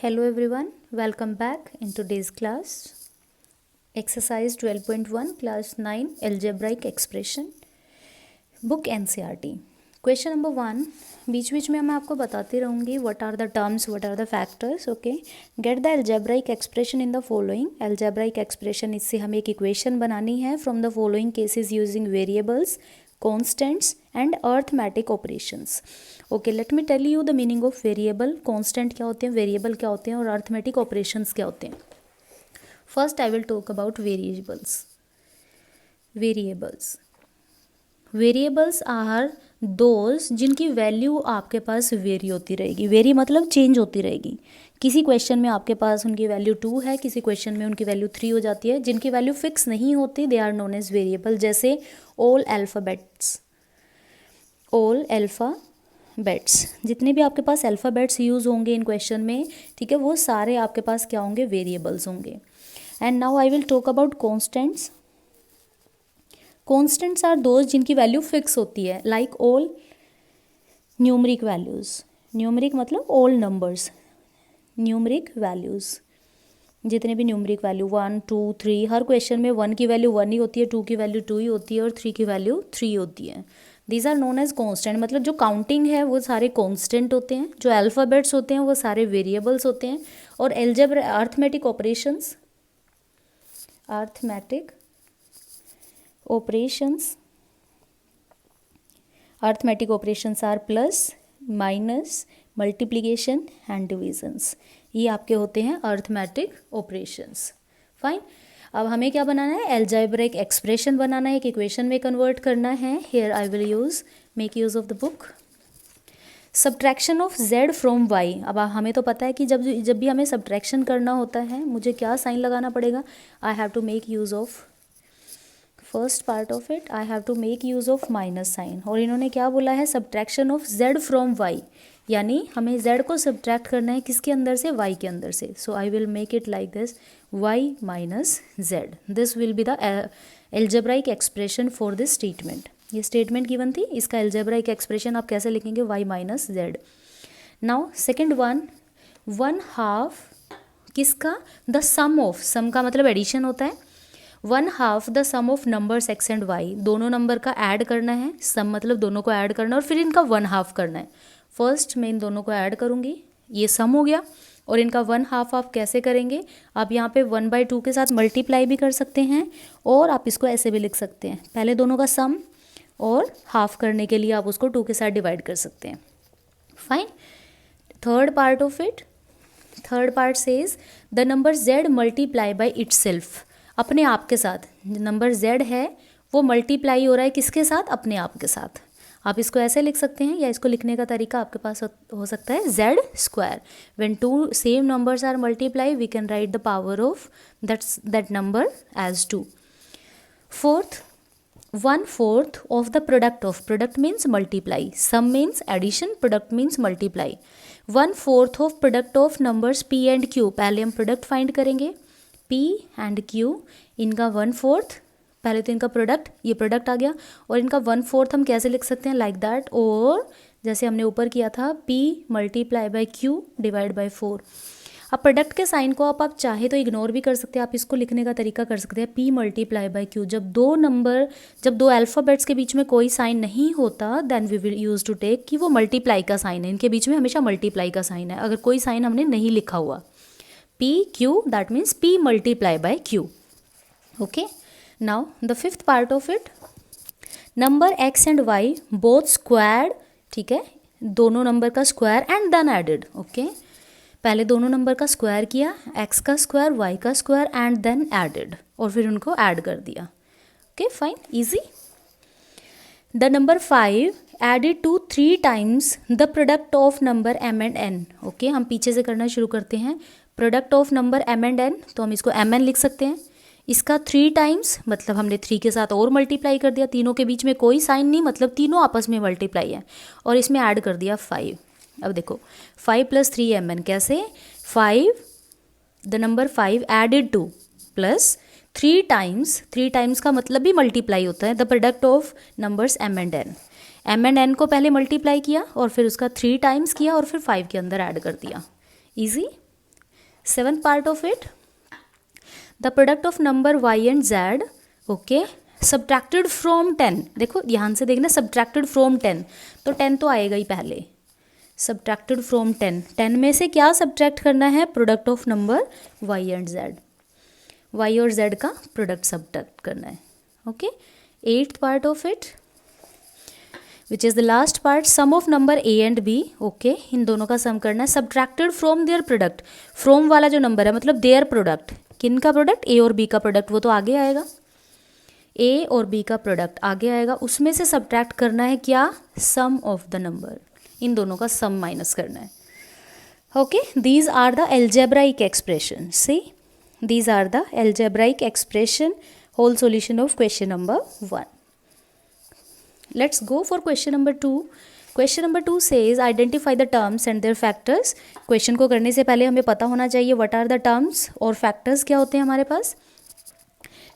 Hello everyone, welcome back in today's class. Exercise 12.1 class 9 algebraic expression book NCERT. Question number 1, बीच में मैं आपको बताती रहूँगी what are the terms, what are the factors. Okay, get the algebraic expression in the following. Algebraic expression, इससे हमें एक equation बनानी है from the following cases using variables, constants and arithmetic operations. Okay, let me tell you the meaning of variable. Constant क्या होते हैं, variable क्या होते हैं और अर्थमेटिक ऑपरेशंस क्या होते हैं. First I will talk about variables are those जिनकी वैल्यू आपके पास वेरी होती रहेगी. वेरी मतलब चेंज होती रहेगी. किसी क्वेश्चन में आपके पास उनकी वैल्यू 2 है, किसी क्वेश्चन में उनकी वैल्यू 3 हो जाती है. जिनकी वैल्यू फिक्स नहीं होती they are known as variable. जैसे ऑल अल्फ़ाबेट्स, जितने भी आपके पास अल्फ़ाबेट्स यूज़ होंगे इन क्वेश्चन में, ठीक है, वो सारे आपके पास क्या होंगे, वेरिएबल्स होंगे. And now I will talk about constants. Constants are those जिनकी वैल्यू फिक्स होती है, like all numeric values. Numeric मतलब ऑल नंबर्स, न्यूमरिक वैल्यूज़, जितने भी न्यूमरिक वैल्यू 1 2 3, हर क्वेश्चन में 1 की वैल्यू 1 ही होती है, 2 की वैल्यू 2 ही होती है और 3 की वैल्यू 3 होती है. These are known as constant. मतलब जो काउंटिंग है वो सारे कॉन्स्टेंट होते हैं, जो अल्फ़ाबेट्स होते हैं वो सारे वेरिएबल्स होते हैं. और arithmetic operations are plus, minus, multiplication and divisions. ये आपके होते हैं अर्थमेटिक ऑपरेशंस. फाइन. अब हमें क्या बनाना है, अलजेब्रिक एक्सप्रेशन बनाना है, एक इक्वेशन में कन्वर्ट करना है. Here I will make use of the book. Subtraction of z from y. अब हमें तो पता है कि जब भी हमें सब्ट्रैक्शन करना होता है मुझे क्या साइन लगाना पड़ेगा. I have to make use of first part of it, I have to make use of minus sign. और इन्होंने क्या बोला है, subtraction of z from y, यानी हमें z को सब्ट्रैक्ट करना है किसके अंदर से, y के अंदर से. So I will make it like this, y minus z. This will be the algebraic expression for this statement. ये स्टेटमेंट गिवन थी, इसका एल्जेब्राइक एक्सप्रेशन आप कैसे लिखेंगे, y minus z. Now second one half किसका, द सम ऑफ, सम का मतलब addition होता है. 1/2 the sum of numbers x and y, दोनों नंबर का ऐड करना है. सम मतलब दोनों को ऐड करना और फिर इनका 1/2 करना है. फर्स्ट मैं इन दोनों को ऐड करूँगी, ये सम हो गया. और इनका 1/2 आप कैसे करेंगे, आप यहाँ पे 1/2 के साथ मल्टीप्लाई भी कर सकते हैं और आप इसको ऐसे भी लिख सकते हैं, पहले दोनों का सम और हाफ करने के लिए आप उसको 2 के साथ डिवाइड कर सकते हैं. Fine. Third part says the number z multiply by itself. अपने आप के साथ नंबर z है वो मल्टीप्लाई हो रहा है किसके साथ, अपने आप के साथ. आप इसको ऐसे लिख सकते हैं या इसको लिखने का तरीका आपके पास हो सकता है z square. When two same numbers are multiply we can write the power of that number as 2. Fourth, 1/4 of the product means multiply, sum means addition, product means multiply. 1/4 of product of numbers p and q. पहले हम product find करेंगे, p and q, इनका 1/4, पहले तो इनका product, ये product आ गया, और इनका 1/4 हम कैसे लिख सकते हैं, लाइक दैट, और जैसे हमने ऊपर किया था p multiply by q divide by 4. अब प्रोडक्ट के साइन को आप चाहे तो इग्नोर भी कर सकते हैं, आप इसको लिखने का तरीका कर सकते हैं, p मल्टीप्लाई बाई q. जब दो अल्फ़ाबेट्स के बीच में कोई साइन नहीं होता then we will use to take कि वो मल्टीप्लाई का साइन है, इनके बीच में हमेशा मल्टीप्लाई का साइन है. अगर कोई साइन हमने नहीं लिखा हुआ, p q, that means p multiply by q. Okay. Now the fifth part of it, number x and y both squared. ठीक है, दोनों नंबर का square and then added. Okay, पहले दोनों नंबर का स्क्वायर किया, x का स्क्वायर, y का स्क्वायर एंड देन एडेड, और फिर उनको ऐड कर दिया. Okay fine, easy. The number 5 added to 3 times the product of number m and n. Okay, हम पीछे से करना शुरू करते हैं. Product of number m and n, तो हम इसको mn लिख सकते हैं. इसका 3 टाइम्स मतलब हमने 3 के साथ और मल्टीप्लाई कर दिया, तीनों के बीच में कोई साइन नहीं, मतलब तीनों आपस में मल्टीप्लाई है, और इसमें ऐड कर दिया 5. अब देखो 5 + 3 mn कैसे, 5 the number 5 added to plus 3 times का मतलब भी मल्टीप्लाई होता है, the product of numbers m and n. m and n को पहले मल्टीप्लाई किया और फिर उसका 3 टाइम्स किया और फिर 5 के अंदर ऐड कर दिया. Easy. Seventh part of it, the product of number y and z, okay, subtracted from 10, देखो ध्यान से देखना, सब्ट्रैक्टेड फ्रॉम 10, तो 10 तो आएगा ही पहले, सब्ट्रैक्टेड फ्रॉम 10, 10 में से क्या सब्ट्रैक्ट करना है, product of number y and z, y और z का प्रोडक्ट सब्ट्रैक्ट करना है, okay. Eighth part of it which is the last part, sum of number a and b, okay, इन दोनों का सम करना है, subtracted from their product, from वाला जो नंबर है मतलब देयर प्रोडक्ट, किन का प्रोडक्ट, a और b का प्रोडक्ट, वो तो आगे आएगा, a और b का प्रोडक्ट आगे आएगा, उसमें से सब्ट्रैक्ट करना है क्या, सम ऑफ द नंबर, इन दोनों का सम माइनस करना है, okay. These are the algebraic expression, see these are the algebraic expression, whole solution of question number 1. Let's go for question number 2. Question number 2 says identify the terms and their factors. Question को करने से पहले हमें पता होना चाहिए what are the terms और factors क्या होते हैं हमारे पास.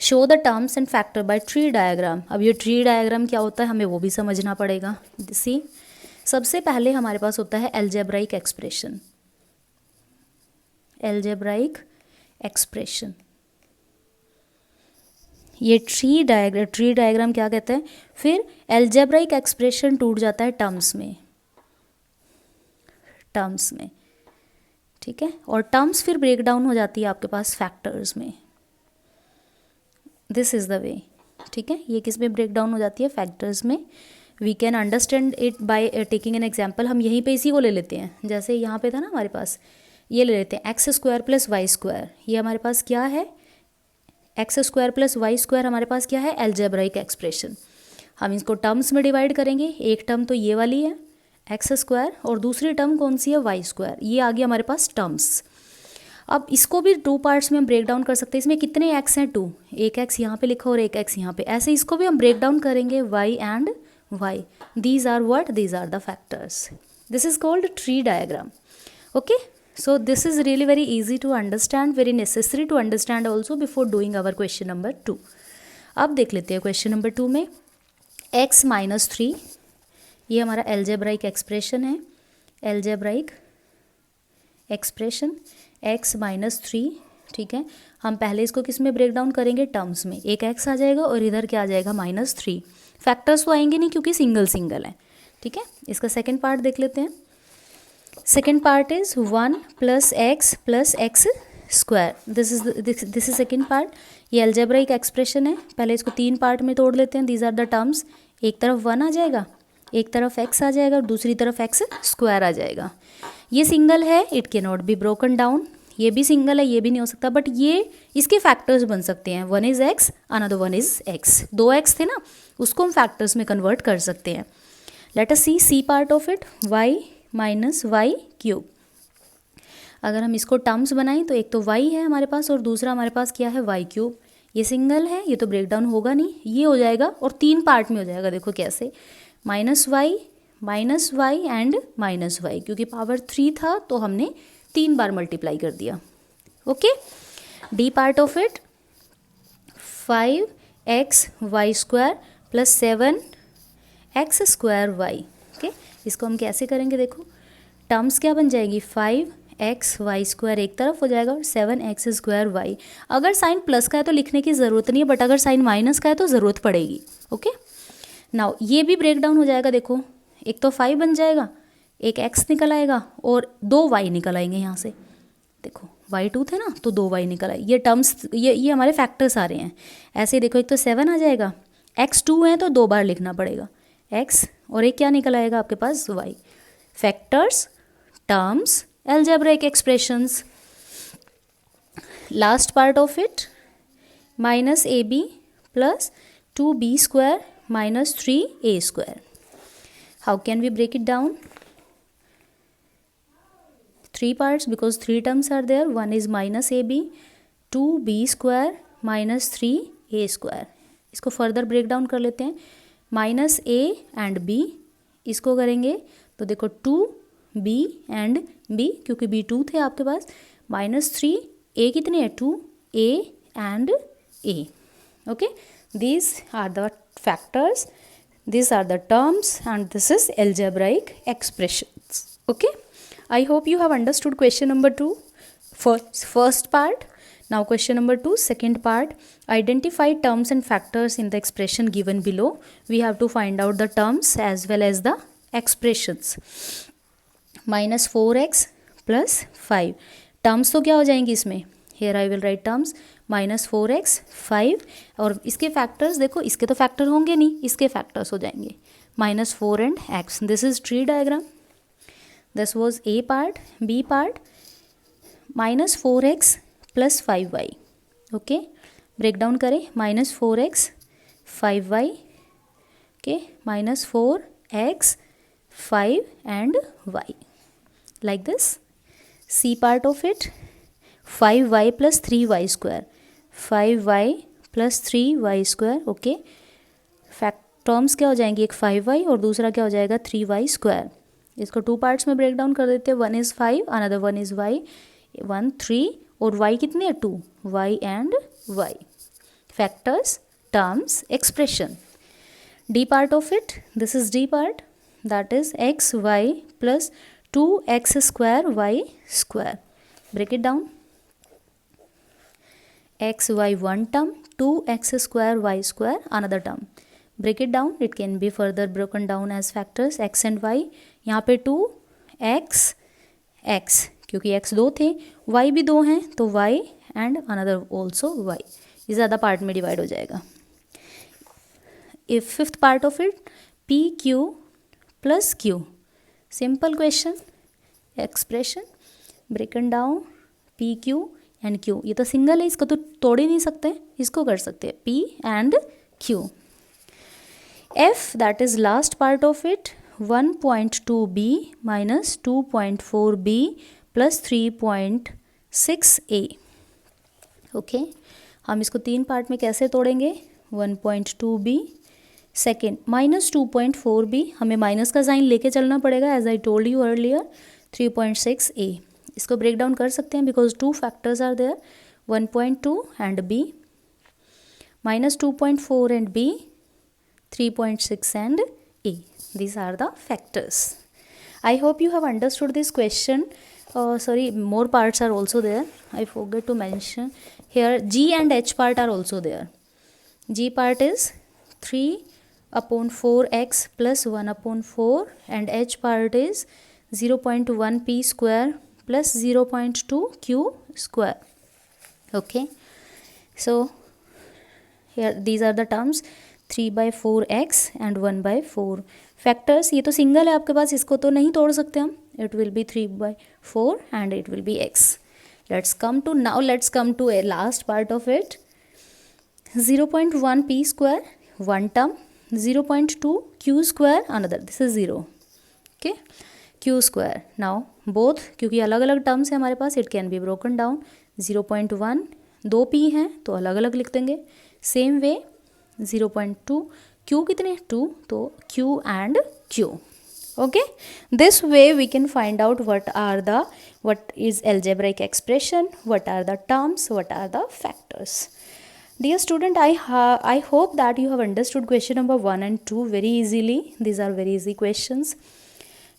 Show the terms and factor by tree diagram. अब ये tree diagram क्या होता है हमें वो भी समझना पड़ेगा. See, सबसे पहले हमारे पास होता है algebraic expression. Algebraic expression. ये ट्री डायग्राम क्या कहते हैं, फिर एल्जेब्राइक एक्सप्रेशन टूट जाता है टर्म्स में, ठीक है, और टर्म्स फिर ब्रेक डाउन हो जाती है आपके पास फैक्टर्स में. दिस इज़ द वे, ठीक है, ये किस में ब्रेक डाउन हो जाती है, फैक्टर्स में. We can understand it by taking an example. हम यहीं पे इसी को ले लेते हैं, जैसे यहाँ पे था ना हमारे पास, ये ले लेते हैं x square plus y square. ये हमारे पास क्या है, x square plus y square हमारे पास क्या है, एल्जेब्राइक एक्सप्रेशन. हम इसको टर्म्स में डिवाइड करेंगे. एक टर्म तो ये वाली है एक्स स्क्वायर, और दूसरी टर्म कौन सी है, वाई स्क्वायर. ये आ गया हमारे पास टर्म्स. अब इसको भी 2 पार्ट्स में हम ब्रेक डाउन कर सकते हैं. इसमें कितने एक्स हैं, 2, एक एक्स यहाँ पे लिखा और एक एक्स यहाँ पे. ऐसे इसको भी हम ब्रेक डाउन करेंगे, y and y. These are what, these are the factors. This is called tree diagram, okay. So this is really very easy to understand, very necessary to understand also before doing our question number 2. अब देख लेते हैं question number 2 में x minus 3, ये हमारा algebraic expression है. Algebraic expression x minus 3, ठीक है. हम पहले इसको किस में ब्रेक डाउन करेंगे, टर्म्स में. एक x आ जाएगा और इधर क्या आ जाएगा, -3. फैक्टर्स तो आएंगे नहीं क्योंकि सिंगल सिंगल है, ठीक है. इसका सेकेंड पार्ट देख लेते हैं. Second part is 1 plus x square. This is second part. ये algebraic expression है. पहले इसको 3 पार्ट में तोड़ लेते हैं. These are the terms. एक तरफ 1 आ जाएगा, एक तरफ x आ जाएगा और दूसरी तरफ x स्क्वायर आ जाएगा. ये सिंगल है, इट के नॉट बी ब्रोकन डाउन. ये भी सिंगल है, ये भी नहीं हो सकता, बट ये इसके फैक्टर्स बन सकते हैं. 1 is x, another 1 is x. 2 x थे ना, उसको हम फैक्टर्स में कन्वर्ट कर सकते हैं. Let us see part of it, y minus y cube. अगर हम इसको टर्म्स बनाएं तो एक तो y है हमारे पास और दूसरा हमारे पास क्या है, y क्यूब. ये सिंगल है, ये तो ब्रेक डाउन होगा नहीं, ये हो जाएगा और 3 पार्ट में हो जाएगा. देखो कैसे, minus y and minus y, क्योंकि पावर 3 था तो हमने 3 बार मल्टीप्लाई कर दिया, okay. D part of it, 5x y square plus 7x square y, okay. इसको हम कैसे करेंगे, देखो टर्म्स क्या बन जाएगी, 5x वाई स्क्वायर एक तरफ हो जाएगा और 7x स्क्वायर वाई. अगर साइन प्लस का है तो लिखने की ज़रूरत नहीं है, बट अगर साइन माइनस का है तो ज़रूरत पड़ेगी, ओके. नाउ ये भी ब्रेक डाउन हो जाएगा. देखो एक तो 5 बन जाएगा, एक x निकल आएगा और 2 y निकल आएंगे यहाँ से. देखो y2 थे ना तो 2 y निकल आए. ये टर्म्स ये हमारे फैक्टर्स आ रहे हैं. ऐसे देखो एक तो 7 आ जाएगा, x2 है तो 2 बार लिखना पड़ेगा x, और एक क्या निकल आएगा आपके पास, y. Factors, terms, algebraic expressions. Last part of it, minus a b plus 2b square minus 3a square. How can we break it down, 3 parts because 3 terms are there. 1 is minus ab, 2b square minus 3a square. इसको further break down कर लेते हैं. Minus a and b, इसको करेंगे तो देखो 2b and b, क्योंकि b 2 थे आपके पास. माइनस 3, a कितने हैं, 2a and a, okay. These are the factors, these are the terms, and this is algebraic expressions, okay. I hope you have understood question number 2. first part. Now question number 2, second part. Identify terms and factors in the expression given below. We have to find out the terms as well as the expressions. minus 4x plus 5. Terms तो क्या हो जाएंगी इसमें, here I will write terms minus 4x 5, और इसके factors देखो, इसके तो फैक्टर होंगे नहीं, इसके फैक्टर्स हो जाएंगे minus 4 and x. This is tree diagram. This was A part. B part minus 4x plus 5y. Okay, break down करें. minus 4x 5y, okay, minus 4x 5 and y, like this. C part of it, 5y plus 3y square, 5y plus 3y square. Okay, fact terms क्या हो जाएंगी, एक 5y और दूसरा क्या हो जाएगा 3y स्क्वायर. इसको टू पार्ट्स में ब्रेक डाउन कर देते हैं. 1 इज़ 5, अनदर 1 इज़ y. 1 3 और y कितने हैं 2, y and y. Factors, terms, expression. D part of it, this is D part, that is x y plus 2x square y square. Break it down. x y one term, 2x square y square another term. Break it down. It can be further broken down as factors x and y. यहाँ पे 2 x क्योंकि x 2 थे, y भी 2 हैं तो y and another also y. ये ज़्यादा part में डिवाइड हो जाएगा. If fifth part of it, p q plus q. Simple question, expression broken down p q and q. ये तो सिंगल है, इसको तो तोड़ ही नहीं सकते, इसको कर सकते हैं p and q. f, that is last part of it, 1.2b minus 2.4b plus 3.6a. Okay, हम इसको 3 पार्ट में कैसे तोड़ेंगे. 1.2b, सेकेंड माइनस 2.4b, हमें माइनस का साइन लेके चलना पड़ेगा as I told you earlier. 3.6a, इसको ब्रेक डाउन कर सकते हैं because 2 factors are there, 1.2 and b, minus 2.4 and b, 3.6 and a. These are the factors. I hope you have understood this question. Sorry, more parts are also there. I forgot to mention here. G and H part are also there. G part is 3/4x plus 1/4 and H part is 0.1p square plus 0.2q square. Okay, so here these are the terms, 3/4x and 1/4. Factors ये तो single है आपके पास, इसको तो नहीं तोड़ सकते हम. It will be 3/4 and it will be x. Let's come to a last part of it. 0.1p square one term, 0.2q square another. This is 0. Okay, q square. Now both क्योंकि अलग अलग टर्म्स है हमारे पास, it can be broken down. 0.1 2 p हैं तो अलग अलग लिख देंगे. सेम वे 0.2 q कितने 2 तो q and q. Okay, this way we can find out what is algebraic expression, what are the terms, what are the factors. Dear student, I hope that you have understood question number 1 and 2 very easily. These are very easy questions.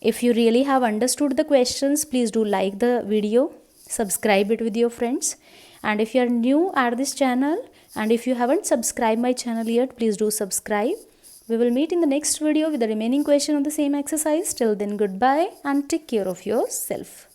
If you really have understood the questions, please do like the video, subscribe it with your friends, and if you are new at this channel and if you haven't subscribed my channel yet, please do subscribe. We will meet in the next video with the remaining question of the same exercise. Till then, goodbye and take care of yourself.